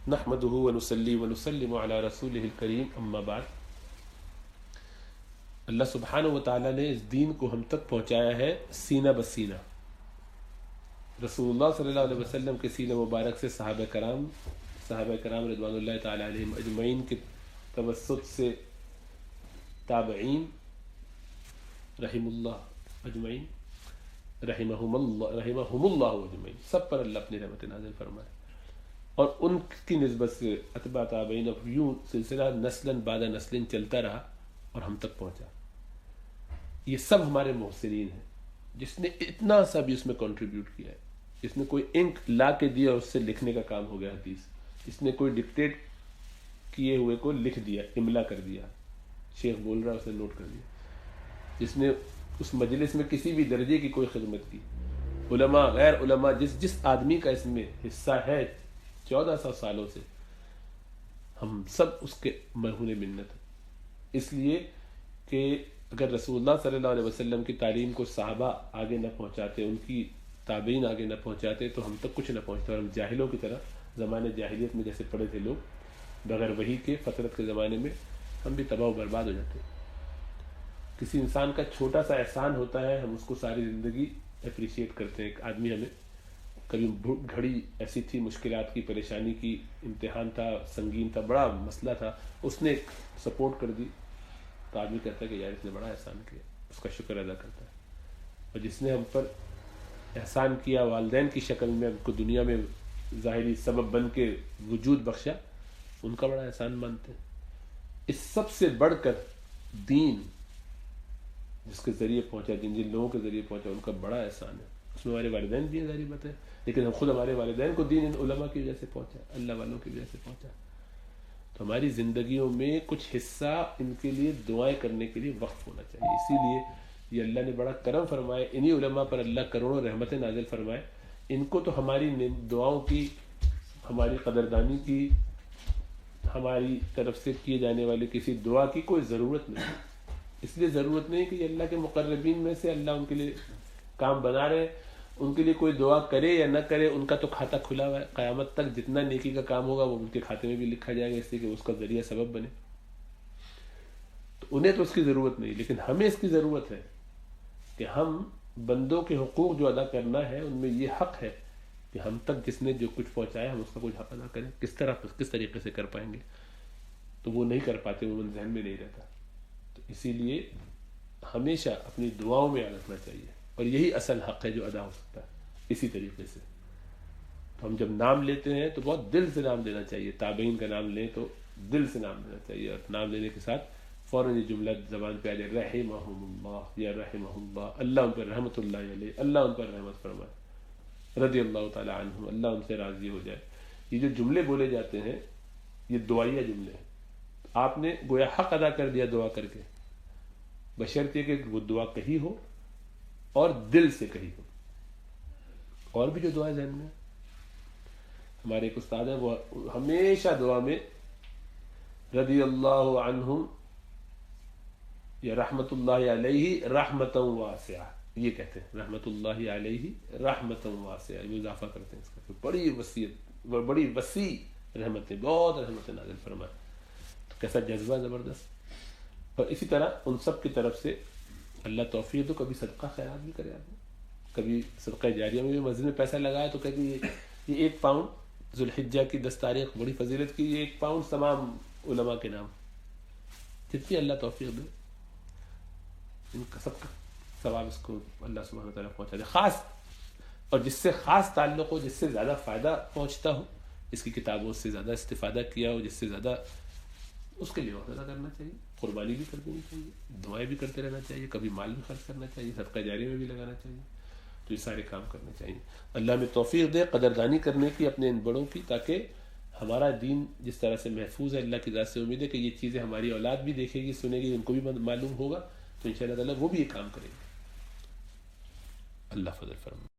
نحمده ونصلي ونسلم على رسوله الكريم اما بعد. اللہ سبحانہ و تعالیٰ نے اس دین کو ہم تک پہنچایا ہے سینہ بسینہ. رسول اللہ صلی اللہ علیہ وسلم کے سینہ مبارک سے صحابہ کرام رضوان اللہ تعالیٰ علیہم اجمعین کے توسط سے تابعین رحم اللہ اجمعین رحمہم اللہ اجمعین سب پر اللہ اپنی رحمت نازل فرمائے، اور ان کی نسبت سے اتباع تابعین اب یوں سلسلہ نسلاً بعد نسلیں چلتا رہا اور ہم تک پہنچا. یہ سب ہمارے محسنین ہیں. جس نے اتنا سا بھی اس میں کنٹریبیوٹ کیا ہے، جس نے کوئی انک لا کے دیا اور اس سے لکھنے کا کام ہو گیا حدیث، جس نے کوئی ڈکٹیٹ کیے ہوئے کو لکھ دیا، املا کر دیا، شیخ بول رہا اس نے نوٹ کر دیا، جس نے اس مجلس میں کسی بھی درجے کی کوئی خدمت کی، علماء غیر علماء، جس آدمی کا اس میں حصہ ہے 1400 سالوں سے، ہم سب اس کے مرہون منت ہیں. اس لیے کہ اگر رسول اللہ صلی اللہ علیہ وسلم کی تعلیم کو صحابہ آگے نہ پہنچاتے، ان کی تابعین آگے نہ پہنچاتے، تو ہم تک کچھ نہ پہنچتا، اور ہم جاہلوں کی طرح زمانے جاہلیت میں جیسے پڑے تھے لوگ بغیر وحی کے فترت کے زمانے میں، ہم بھی تباہ و برباد ہو جاتے. کسی انسان کا چھوٹا سا احسان ہوتا ہے، ہم اس کو ساری زندگی اپریشیٹ کرتے ہیں. ایک آدمی ہمیں کبھی گھڑی ایسی تھی، مشکلات کی، پریشانی کی، امتحان تھا، سنگین تھا، بڑا مسئلہ تھا، اس نے سپورٹ کر دی، تو آدمی کہتا ہے کہ یار اس نے بڑا احسان کیا، اس کا شکر ادا کرتا ہے. اور جس نے ہم پر احسان کیا والدین کی شکل میں، ہم کو دنیا میں ظاہری سبب بن کے وجود بخشا، ان کا بڑا احسان مانتے ہیں. اس سب سے بڑھ کر دین جس کے ذریعے پہنچا، جن لوگوں کے ذریعے پہنچا، ان کا بڑا احسان ہے. اس میں ہمارے والدین بھی ہیں، ظاہری بات ہے، لیکن ہم خود ہمارے والدین کو دین ان علماء کی وجہ سے پہنچا، اللہ والوں کی وجہ سے پہنچا. تو ہماری زندگیوں میں کچھ حصہ ان کے لیے دعائیں کرنے کے لیے وقف ہونا چاہیے. اسی لیے یہ اللہ نے بڑا کرم فرمائے، انہی علماء پر اللہ کروڑوں رحمتیں نازل فرمائے. ان کو تو ہماری دعاؤں کی، ہماری قدردانی کی، ہماری طرف سے کیے جانے والے کسی دعا کی کوئی ضرورت نہیں. اس لیے ضرورت نہیں کہ یہ اللہ کے مقربین میں سے اللہ ان کے لیے کام بنا رہے، ان کے لیے کوئی دعا کرے یا نہ کرے، ان کا تو کھاتہ کھلا ہوا ہے. قیامت تک جتنا نیکی کا کام ہوگا وہ ان کے کھاتے میں بھی لکھا جائے گا، اس لیے کہ اس کا ذریعہ سبب بنے. تو انہیں تو اس کی ضرورت نہیں، لیکن ہمیں اس کی ضرورت ہے کہ ہم بندوں کے حقوق جو ادا کرنا ہے، ان میں یہ حق ہے کہ ہم تک جس نے جو کچھ پہنچایا ہم اس کا کچھ حق ادا کریں. کس طریقے سے کر پائیں گے؟ تو وہ نہیں کر پاتے، وہ ذہن میں نہیں رہتا. تو اسی لیے ہمیشہ اپنی دعاؤں میں یاد رکھنا چاہیے، اور یہی اصل حق ہے جو ادا ہو سکتا ہے. اسی طریقے سے تو ہم جب نام لیتے ہیں تو بہت دل سے نام لینا چاہیے. تابعین کا نام لیں تو دل سے نام لینا چاہیے، اور نام لینے کے ساتھ فوراً یہ جملہ زبان پہ آ جائے، رحمہم اللہ یا رحمہ اللہ، اللہ ان پر رحمت اللہ علیہ، اللہ ان پر رحمت فرمائے، رضی اللہ تعالی عنہم، اللہ ان سے راضی ہو جائے. یہ جو جملے بولے جاتے ہیں یہ دعائیہ جملے ہیں. آپ نے گویا حق ادا کر دیا دعا کر کے، بشرطیہ کہ وہ دعا کہی ہو اور دل سے کہی ہو. اور بھی جو دعائیں ذہن میں، ہمارے ایک استاد ہیں، وہ ہمیشہ دعا میں رضی اللہ عنہم یا رحمت اللہ علیہ رحمتا واسعہ، یہ کہتے ہیں، رحمت اللہ علیہ رحمتا واسعہ، یہ اضافہ کرتے ہیں اس کا، بڑی وسیعت، بڑی وسیع رحمتیں، بہت رحمتیں نازل فرمائے. تو کیسا جذبہ زبردست. اور اسی طرح ان سب کی طرف سے اللہ توفیق دو، کبھی صدقہ خیرات بھی کرے آدمی، کبھی صدقہ جاریہ میں بھی مسجد میں پیسہ لگایا تو کہتے یہ 1 پاؤنڈ ذوالحجہ کی 10 تاریخ بڑی فضیلت کی، یہ 1 پاؤنڈ تمام علماء کے نام، جتنی اللہ توفیق دے ان کا سب کا ثواب اس کو اللہ سبحانہ وتعالیٰ پہنچا دے. خاص اور جس سے خاص تعلق ہو، جس سے زیادہ فائدہ پہنچتا ہو، اس کی کتابوں سے زیادہ استفادہ کیا ہو، جس سے زیادہ، اس کے لیے وقت ادا کرنا چاہیے، قربانی بھی کر دینی چاہیے، دعائیں بھی کرتے رہنا چاہیے، کبھی مال بھی خرچ کرنا چاہیے، صدقہ جاریہ میں بھی لگانا چاہیے. تو یہ سارے کام کرنے چاہیے. اللہ میں توفیق دے قدردانی کرنے کی اپنے ان بڑوں کی، تاکہ ہمارا دین جس طرح سے محفوظ ہے. اللہ کی ذات سے امید ہے کہ یہ چیزیں ہماری اولاد بھی دیکھے گی، سنے گی، ان کو بھی معلوم ہوگا، تو انشاءاللہ تعالیٰ وہ بھی یہ کام کریں گے. اللہ فضل فرمائے.